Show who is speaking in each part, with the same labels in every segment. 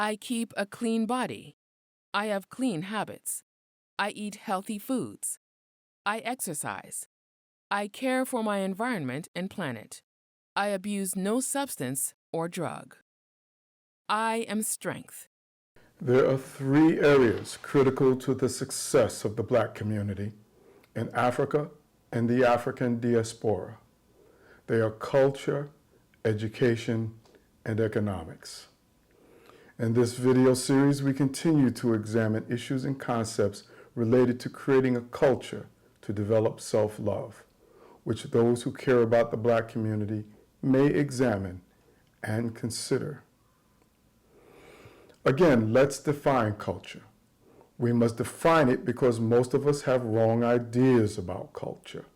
Speaker 1: I keep a clean body. I have clean habits. I eat healthy foods. I exercise. I care for my environment and planet. I abuse no substance or drug. I am strength.
Speaker 2: There are three areas critical to the success of the Black community in Africa and the African diaspora. They are culture, education, and economics. In this video series, we continue to examine issues and concepts related to creating a culture to develop self-love, which those who care about the Black community may examine and consider. Again, let's define culture. We must define it because most of us have wrong ideas about culture.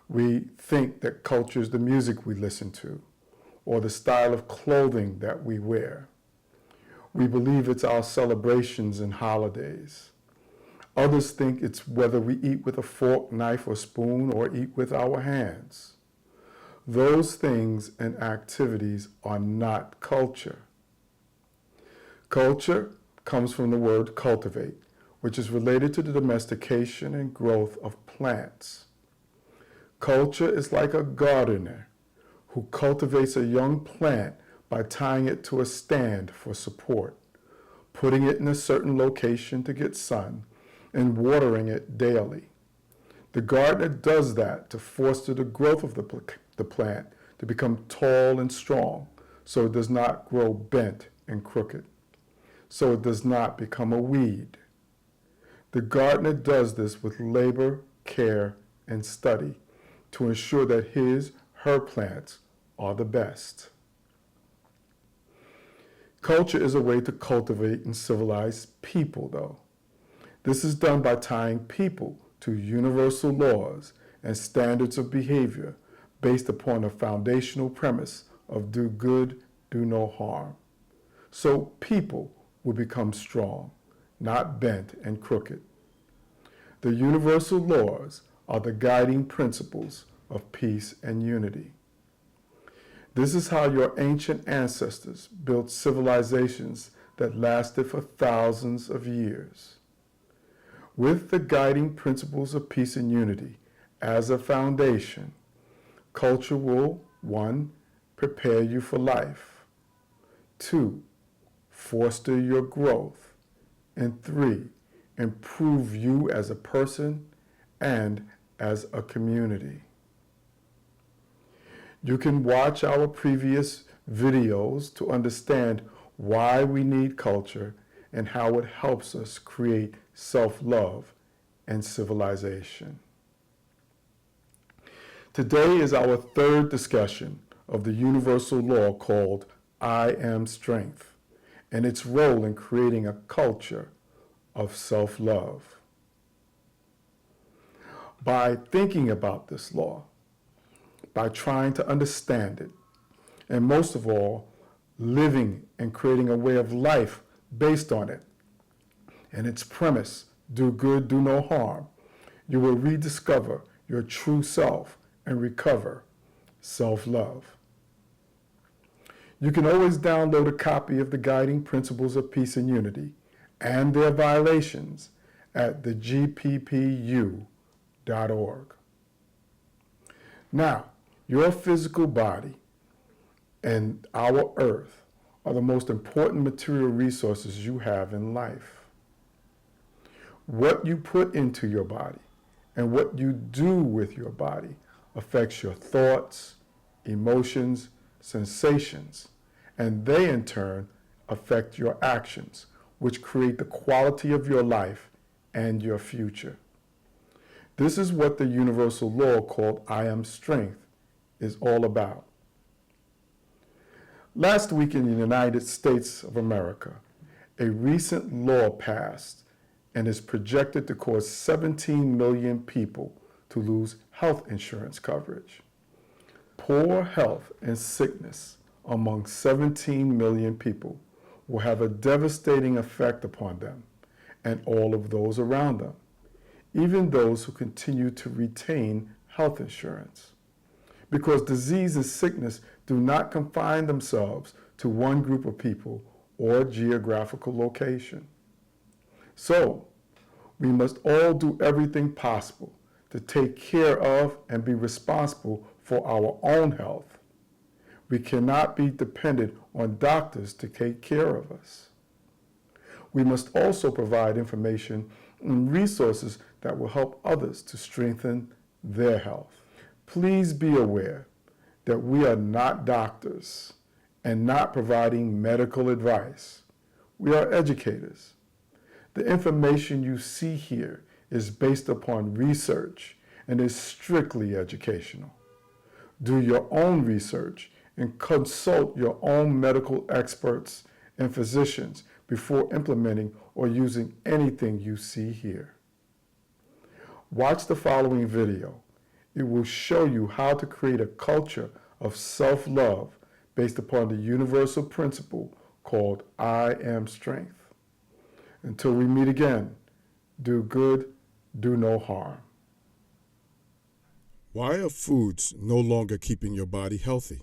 Speaker 2: We think that culture is the music we listen to, or the style of clothing that we wear. We believe it's our celebrations and holidays. Others think it's whether we eat with a fork, knife, or spoon, or eat with our hands. Those things and activities are not culture. Culture comes from the word cultivate, which is related to the domestication and growth of plants. Culture is like a gardener who cultivates a young plant by tying it to a stand for support, putting it in a certain location to get sun, and watering it daily. The gardener does that to foster the growth of the plant to become tall and strong, so it does not grow bent and crooked, so it does not become a weed. The gardener does this with labor, care, and study to ensure that her plants are the best. Culture is a way to cultivate and civilize people, though. This is done by tying people to universal laws and standards of behavior based upon a foundational premise of do good, do no harm. So people will become strong, not bent and crooked. The universal laws are the guiding principles of peace and unity. This is how your ancient ancestors built civilizations that lasted for thousands of years. With the guiding principles of peace and unity as a foundation, culture will, 1, prepare you for life, 2, foster your growth, and 3, improve you as a person and as a community. You can watch our previous videos to understand why we need culture and how it helps us create self-love and civilization. Today is our third discussion of the universal law called I am strength and its role in creating a culture of self-love. By thinking about this law, by trying to understand it, and most of all, living and creating a way of life based on it, and its premise, do good, do no harm, you will rediscover your true self and recover self-love. You can always download a copy of the Guiding Principles of Peace and Unity and their violations at thegppu.org. Now, your physical body and our earth are the most important material resources you have in life. What you put into your body and what you do with your body affects your thoughts, emotions, sensations, and they in turn affect your actions, which create the quality of your life and your future. This is what the universal law called I am strength is all about. Last week in the United States of America, a recent law passed and is projected to cause 17 million people to lose health insurance coverage. Poor health and sickness among 17 million people will have a devastating effect upon them and all of those around them, even those who continue to retain health insurance. Because disease and sickness do not confine themselves to one group of people or geographical location. So, we must all do everything possible to take care of and be responsible for our own health. We cannot be dependent on doctors to take care of us. We must also provide information and resources that will help others to strengthen their health. Please be aware that we are not doctors and not providing medical advice. We are educators. The information you see here is based upon research and is strictly educational. Do your own research and consult your own medical experts and physicians before implementing or using anything you see here. Watch the following video. It will show you how to create a culture of self-love based upon the universal principle called I am strength. Until we meet again, do good, do no harm.
Speaker 3: Why are foods no longer keeping your body healthy?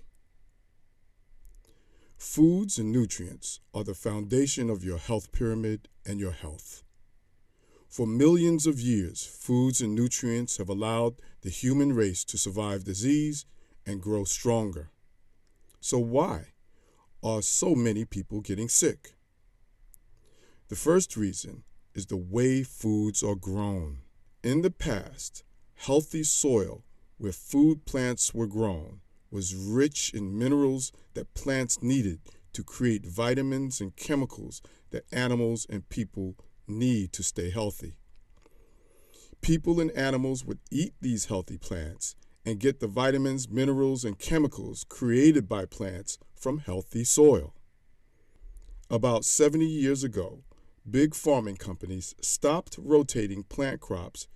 Speaker 3: Foods and nutrients are the foundation of your health pyramid and your health. For millions of years, foods and nutrients have allowed the human race to survive disease and grow stronger. So why are so many people getting sick? The first reason is the way foods are grown. In the past, healthy soil where food plants were grown was rich in minerals that plants needed to create vitamins and chemicals that animals and people need to stay healthy. People and animals would eat these healthy plants and get the vitamins, minerals, and chemicals created by plants from healthy soil. About 70 years ago, big farming companies stopped rotating plant crops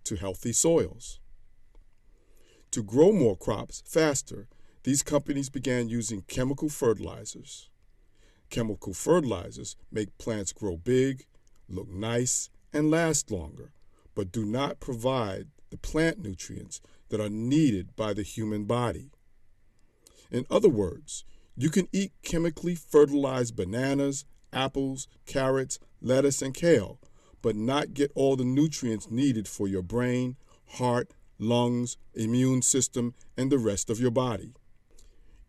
Speaker 3: to healthy soils. To grow more crops faster, these companies began using chemical fertilizers. Chemical fertilizers make plants grow big, look nice, and last longer, but do not provide the plant nutrients that are needed by the human body. In other words, you can eat chemically fertilized bananas, apples, carrots, lettuce, and kale, but not get all the nutrients needed for your brain, heart, lungs, immune system, and the rest of your body.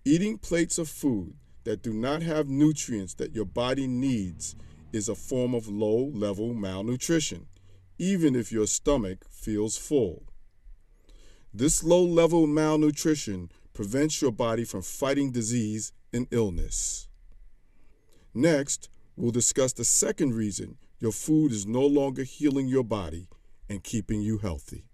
Speaker 3: Eating plates of food that do not have nutrients that your body needs is a form of low-level malnutrition, even if your stomach feels full. This low-level malnutrition prevents your body from fighting disease and illness. Next, we'll discuss the second reason your food is no longer healing your body and keeping you healthy.